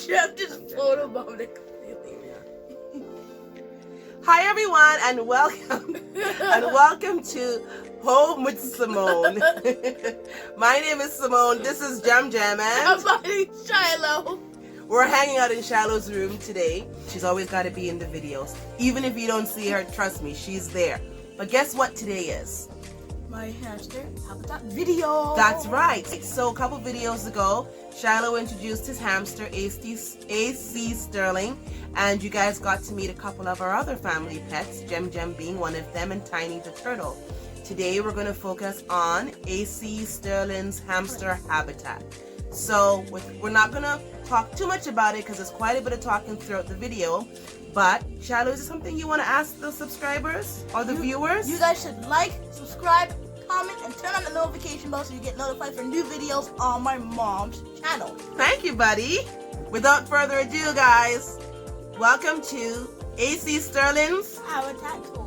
Jeff just photobombed it completely. Hi everyone, and welcome to Home with Simone. My name is Simone. This is Jam Jam, and my name's Shiloh. We're hanging out in Shiloh's room today. She's always got to be in the videos, even if you don't see her. Trust me, she's there. But guess what today is? My hamster habitat video. That's right. So a couple videos ago, Shiloh introduced his hamster, AC Sterling, and you guys got to meet a couple of our other family pets, Jem Jem being one of them, and Tiny the turtle. Today we're going to focus on AC Sterling's hamster habitat. So we're not going to talk too much about it because there's quite a bit of talking throughout the video. But Shiloh, is there something you want to ask the subscribers or the viewers? You guys should like, subscribe, comment, and turn on the notification bell so you get notified for new videos on my mom's channel. Thank you, buddy. Without further ado, guys, welcome to AC Sterling's habitat tour.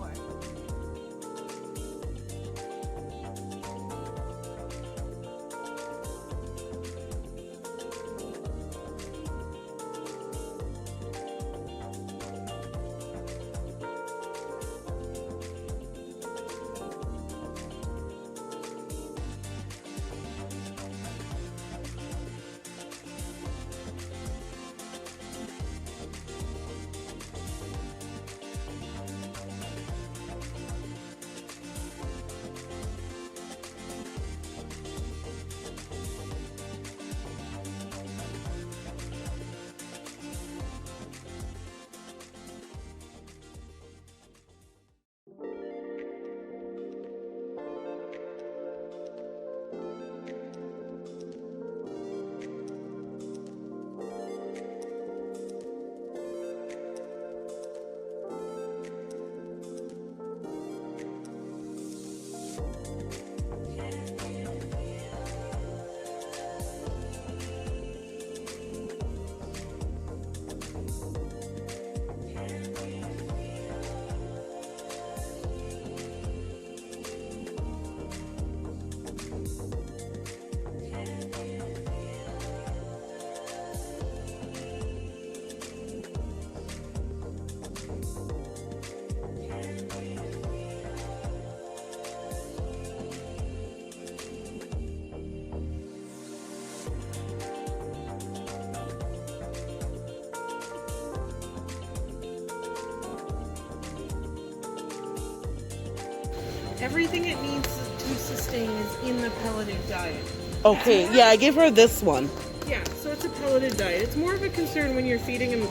Everything it needs to sustain is in the pelleted diet. Okay, yeah, I give her this one. Yeah, so it's a pelleted diet. It's more of a concern when you're feeding them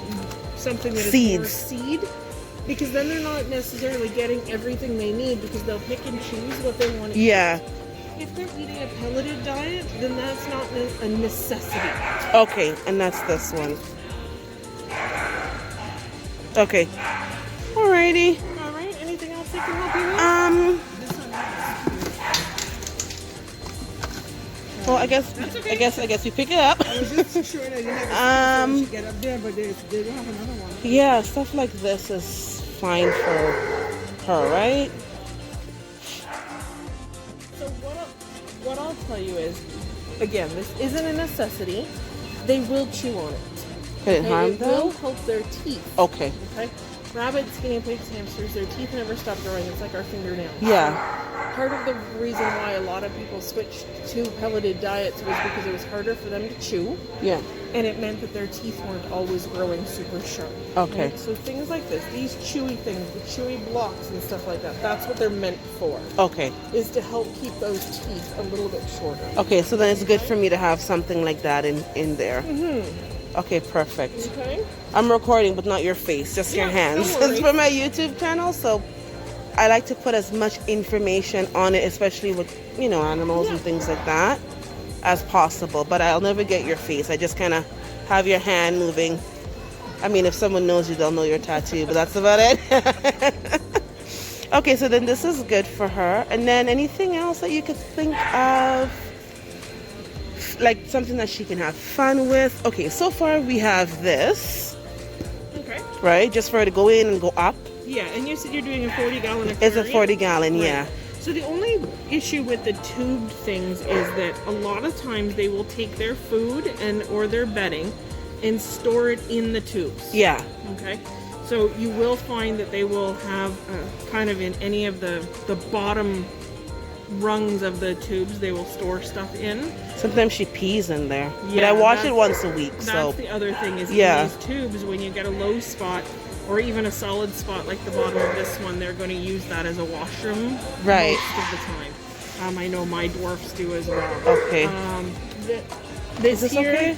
something that is more seed, because then they're not necessarily getting everything they need because they'll pick and choose what they want to eat. Yeah. If they're eating a pelleted diet, then that's not a necessity. Okay, and that's this one. Okay. Alrighty. All right. Anything else I can help you with? Well, I guess we pick it up. I was just showing that you have a get up there, but they don't have another one. Yeah, stuff like this is fine for her, right? So what I'll tell you is, again, this isn't a necessity. They will chew on it. Can it harm It them? will help their teeth. Okay. Okay. Rabbits, guinea pigs, hamsters, their teeth never stop growing. It's like our fingernails. Yeah. Part of the reason why a lot of people switched to pelleted diets was because it was harder for them to chew. Yeah. And it meant that their teeth weren't always growing super sharp. Okay. Right? So things like this, these chewy things, the chewy blocks and stuff like that, that's what they're meant for. Okay. Is to help keep those teeth a little bit shorter. Okay, so then it's good for me to have something like that in there. Mm-hmm. Okay, perfect. Okay. I'm recording, but not your face, just your hands. don't worry. It's for my YouTube channel, so I like to put as much information on it, especially with, animals and things like that, as possible. But I'll never get your face. I just kind of have your hand moving. I mean, if someone knows you, they'll know your tattoo, but that's about it. Okay, so then this is good for her. And then anything else that you could think of? Like something that she can have fun with. Okay, so far we have this. Okay. Right? Just for her to go in and go up. Yeah, and you said you're doing a 40-gallon aquarium? It's a 40-gallon, right. yeah. So the only issue with the tubed things is that a lot of times they will take their food or their bedding and store it in the tubes. Yeah. Okay. So you will find that they will have kind of in any of the bottom rungs of the tubes, they will store stuff in. Sometimes she pees in there. Yeah, but I wash it once a week. That's So the other thing is yeah. in these tubes, when you get a low spot or even a solid spot like the bottom of this one, they're going to use that as a washroom Right. most of the time. I know my dwarfs do as well. Okay. This Is this here, okay?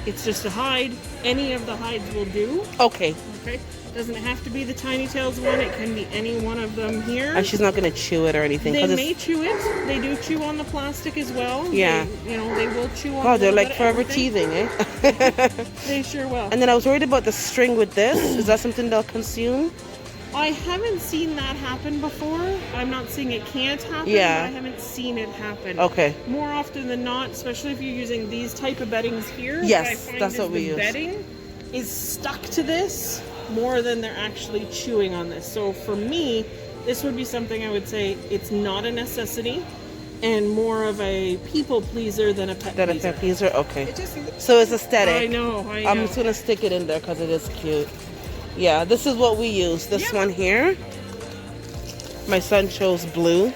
it's just a hide. Any of the hides will do. Okay. Okay. Doesn't have to be the Tiny Tails one. It can be any one of them here. And she's not gonna chew it or anything. They 'cause may chew it. They do chew on the plastic as well. Yeah. They will chew on. Oh, they're a little like bit of forever everything. teething, eh? They sure will. And then I was worried about the string with this. Is that something they'll consume? I haven't seen that happen before. I'm not saying it can't happen, Yeah. but I haven't seen it happen. Okay. More often than not, especially if you're using these type of beddings here, Yes, what I find that's is what we the use. bedding is stuck to this more than they're actually chewing on this. So for me, this would be something I would say it's not a necessity and more of a people pleaser than a pet pleaser. Pet pleaser? Okay. It just So it's aesthetic. I know. I'm just gonna stick it in there because it is cute. Yeah, this is what we use. This one here. My son chose blue.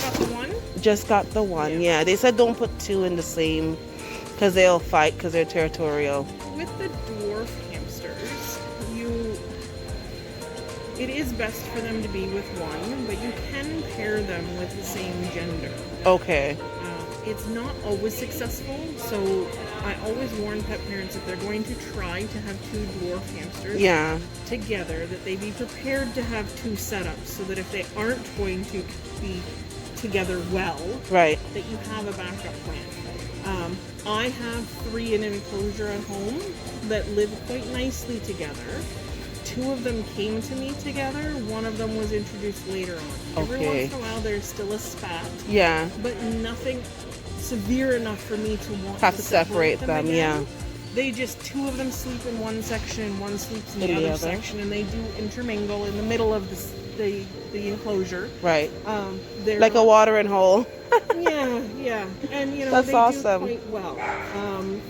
Got the one. Just got the one. Yeah, they said don't put two in the same because they'll fight because they're territorial. With the dwarf hamsters, it is best for them to be with one, but you can pair them with the same gender. Okay. It's not always successful, so I always warn pet parents if they're going to try to have two dwarf hamsters Yeah. together, that they be prepared to have two setups, so that if they aren't going to be together well, Right. that you have a backup plan. I have 3 in an enclosure at home that live quite nicely together. 2 of them came to me together. One of them was introduced later on. Every Okay. once in a while there's still a spat, Yeah. but nothing severe enough for me to want Have to to separate them, again. yeah. They just, 2 of them sleep in one section, one sleeps in In the the other other. section, and they do intermingle in the middle of the enclosure. Right. They're Like a not- watering hole. yeah, and That's they awesome. do quite well.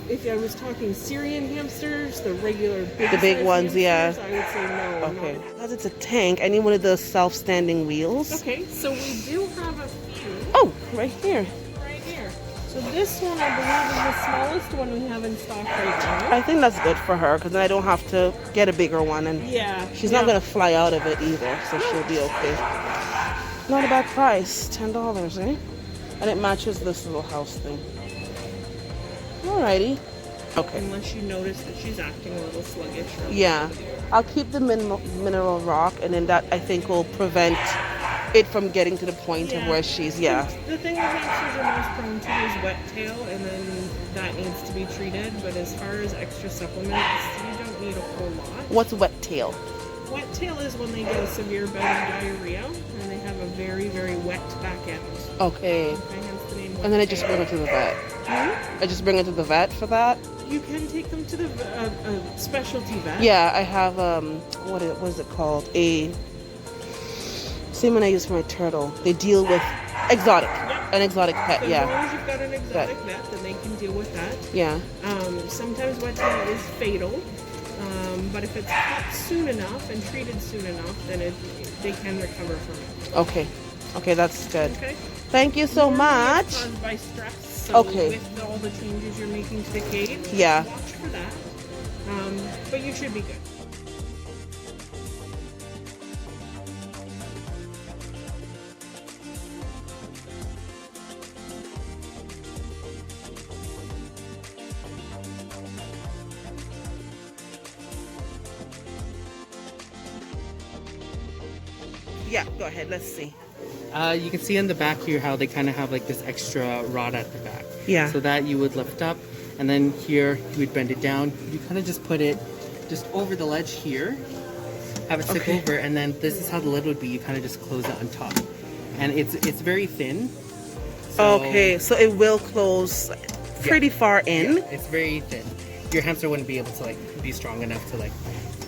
If I was talking Syrian hamsters, the regular big, The big size ones, yeah. hamsters, I would say no. Okay. not- Because it's a tank, I need one of those self-standing wheels. Okay, so we do have a few Oh, right here. right here. So this one, I believe, is the smallest one we have in stock right now. I think that's good for her because then I don't have to get a bigger one, and Yeah, she's not gonna fly out of it either, so she'll be okay. Not a bad price, $10, eh? And it matches this little house thing. Alrighty. Okay. Unless you notice that she's acting a little sluggish. or- Yeah, I'll keep the mineral rock, and then that I think will prevent it from getting to the point of Yeah. where she's, yeah. The thing that hamsters are most prone to is wet tail, and then that needs to be treated. But as far as extra supplements, you don't need a whole lot. What's wet tail? Wet tail is when they get a severe bout of diarrhea, and they have a very, very wet back end. Okay. Okay, hence the name wet And then I just tail. bring it to the vet. Hmm? I just bring it to the vet for that. You can take them to the specialty vet. Yeah, I have what is it called? Same one I use for my turtle. They deal with exotic, Yep. an exotic pet. So Yeah, as long as you've got an exotic vet, then they can deal with that. yeah. Sometimes wet tail is fatal, but if it's caught soon enough and treated soon enough, then they can recover from it. Okay, okay, that's good. Okay. Thank you so Normally much. it's caused by stress. So Okay. with all the changes you're making to the cage, Yeah. watch for that. But you should be good. Yeah, go ahead. Let's see. You can see in the back here how they kind of have like this extra rod at the back. Yeah. So that you would lift up, and then here you would bend it down. You kind of just put it just over the ledge here, have it stick over, and then this is how the lid would be. You kind of just close it on top, and it's very thin. So, Okay, so it will close pretty far in. Yeah, it's very thin. Your hamster wouldn't be able to like be strong enough to like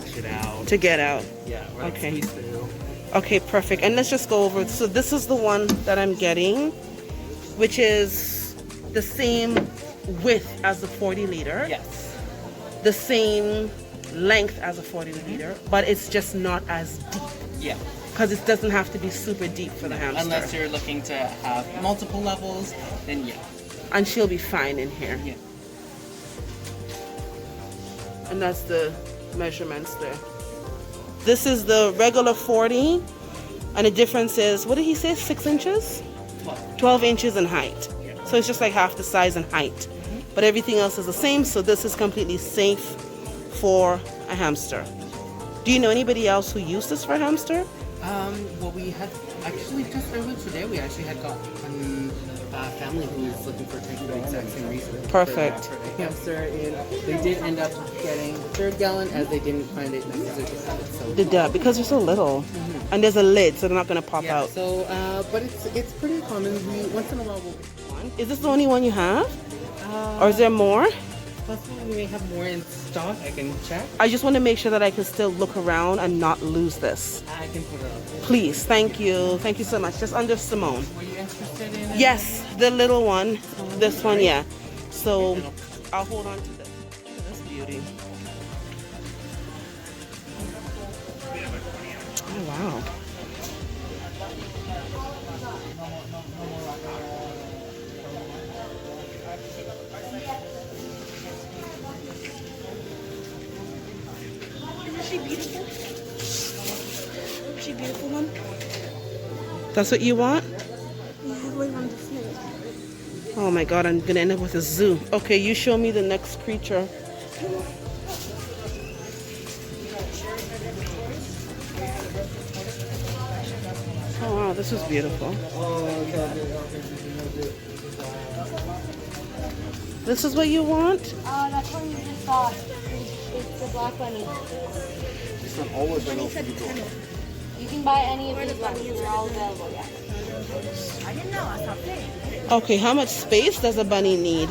push it out. To get out. Yeah. Or, like, Okay. squeeze through. Okay, perfect. And let's just go over. So this is the one that I'm getting, which is the same width as the 40 liter. Yes. The same length as a 40 liter, but it's just not as deep. Yeah. Because it doesn't have to be super deep for the hamster. Unless you're looking to have multiple levels, then yeah. And she'll be fine in here. Yeah. And that's the measurements there. This is the regular 40, and the difference is, what did he say, 6 inches? 12 inches in height. So it's just like half the size in height. But everything else is the same, so this is completely safe for a hamster. Do you know anybody else who used this for a hamster? Well, we had actually just earlier today. We actually had got a family who was looking for a tank for the exact same reason. Perfect. For the hamster, and they did end up getting the 3rd gallon as they didn't find it necessary to have it. So The dub, because they're so little. And there's a lid, so they're not going to pop yeah. out. So, but it's pretty common. We once in a while we'll get one. Is this the only one you have? Or is there more? Possibly we may have more in stock. I can check. I just want to make sure that I can still look around and not lose this. I can put it up. Please, thank you. Thank you so much. Just under Simone. Were you interested in it? Yes, the little one. This one, yeah. So I'll hold on to this. Look at this beauty. Oh, wow. Isn't she beautiful? Is she beautiful, one? That's what you want? Yeah, wait on the snake. Oh my god, I'm gonna end up with a zoo. Okay, you show me the next creature. Oh wow, this is beautiful. This is what you want? That's one you just saw. It's the black bunny. You can buy any of these ones. They're all available, yeah. I didn't know. I stopped paying. Okay, how much space does a bunny need?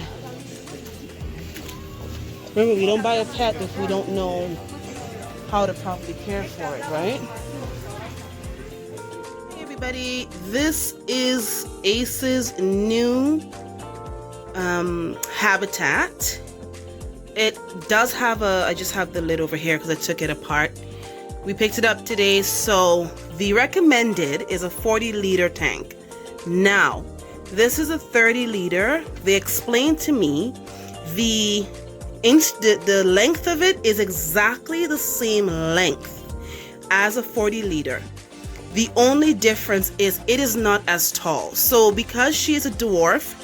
Remember, we don't buy a pet if we don't know how to properly care for it, right? Hey everybody, this is Ace's new habitat. It does have I just have the lid over here because I took it apart. We picked it up today, so the recommended is a 40 liter tank. Now, this is a 30 liter. They explained to me the length of it is exactly the same length as a 40 liter. The only difference is it is not as tall. So because she is a dwarf,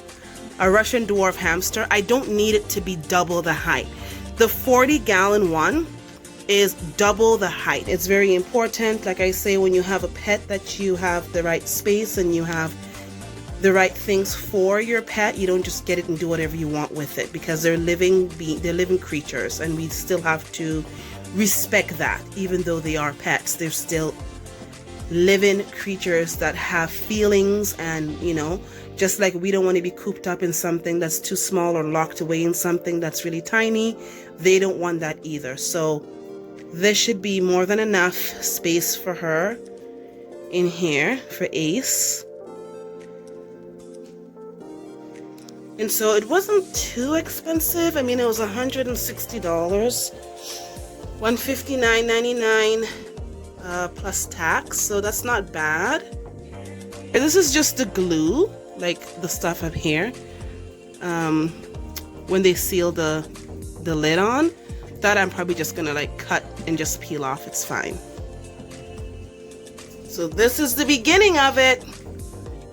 a Russian dwarf hamster, I don't need it to be double the height. The 40 gallon one is double the height. It's very important, like I say, when you have a pet, that you have the right space and you have the right things for your pet. You don't just get it and do whatever you want with it, because they're living creatures, and we still have to respect that. Even though they are pets, they're still living creatures that have feelings, and you know, just like we don't want to be cooped up in something that's too small or locked away in something that's really tiny, they don't want that either. So this should be more than enough space for her in here for Ace. And so it wasn't too expensive. I mean, it was $160, $159.99 plus tax, so that's not bad. And this is just the glue, like the stuff up here. When they seal the lid on, that I'm probably just gonna like cut and just peel off. It's fine. So this is the beginning of it.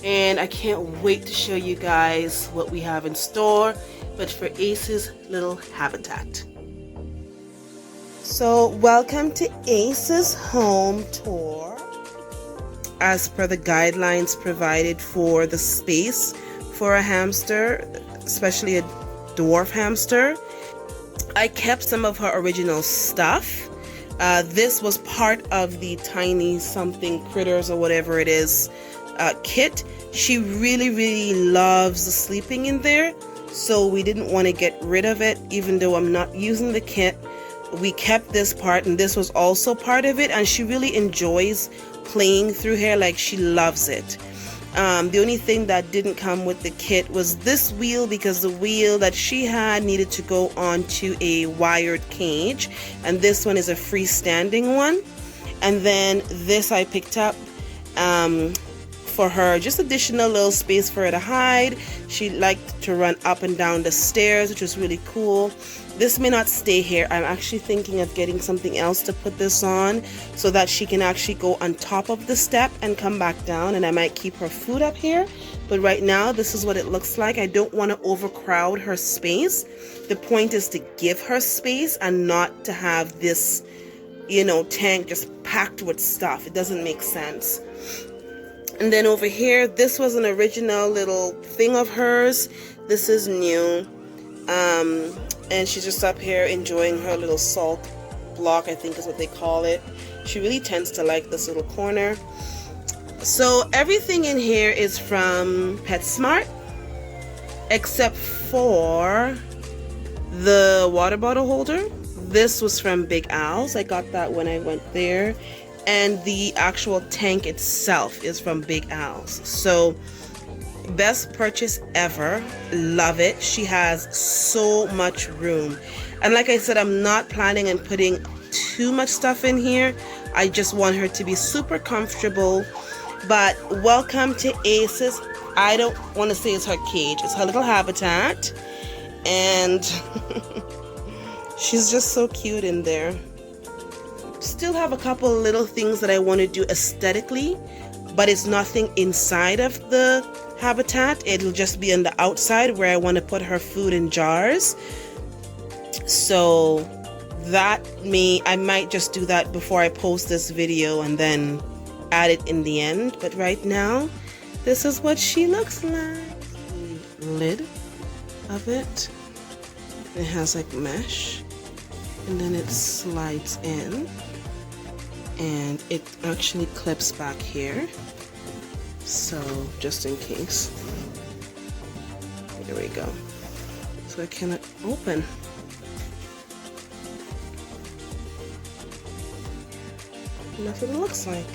And I can't wait to show you guys what we have in store, but for Ace's little habitat. So welcome to Ace's home tour. as per the guidelines provided for the space for a hamster, especially a dwarf hamster. I kept some of her original stuff. This was part of the tiny something critters or whatever it is kit. She really loves sleeping in there, so we didn't want to get rid of it. Even though I'm not using the kit, we kept this part, and this was also part of it, and she really enjoys playing through here. Like, she loves it. The only thing that didn't come with the kit was this wheel, because the wheel that she had needed to go onto a wired cage, and this one is a freestanding one. And then this I picked up for her, just additional little space for her to hide. She liked to run up and down the stairs, which was really cool. This may not stay here. I'm actually thinking of getting something else to put this on so that she can actually go on top of the step and come back down, and I might keep her food up here. But right now, this is what it looks like. I don't want to overcrowd her space. The point is to give her space and not to have this, you know, tank just packed with stuff. It doesn't make sense. And then over here, this was an original little thing of hers. This is new. And she's just up here enjoying her little salt block, I think is what they call it. She really tends to like this little corner. So everything in here is from PetSmart, except for the water bottle holder. This was from Big Al's. I got that when I went there. And the actual tank itself is from Big Al's. So best purchase ever. Love it. She has so much room, and like I said, I'm not planning on putting too much stuff in here. I just want her to be super comfortable. But welcome to Ace's, I don't want to say it's her cage, it's her little habitat, and she's just so cute in there. Still have a couple little things that I want to do aesthetically, but it's nothing inside of the habitat. It'll just be on the outside where I want to put her food in jars. So that I might just do that before I post this video and then add it in the end. But right now, this is what she looks like. The lid of it. It has like mesh, and then it slides in, and it actually clips back here. So just in case, there we go. So I cannot open. And that's what it looks like.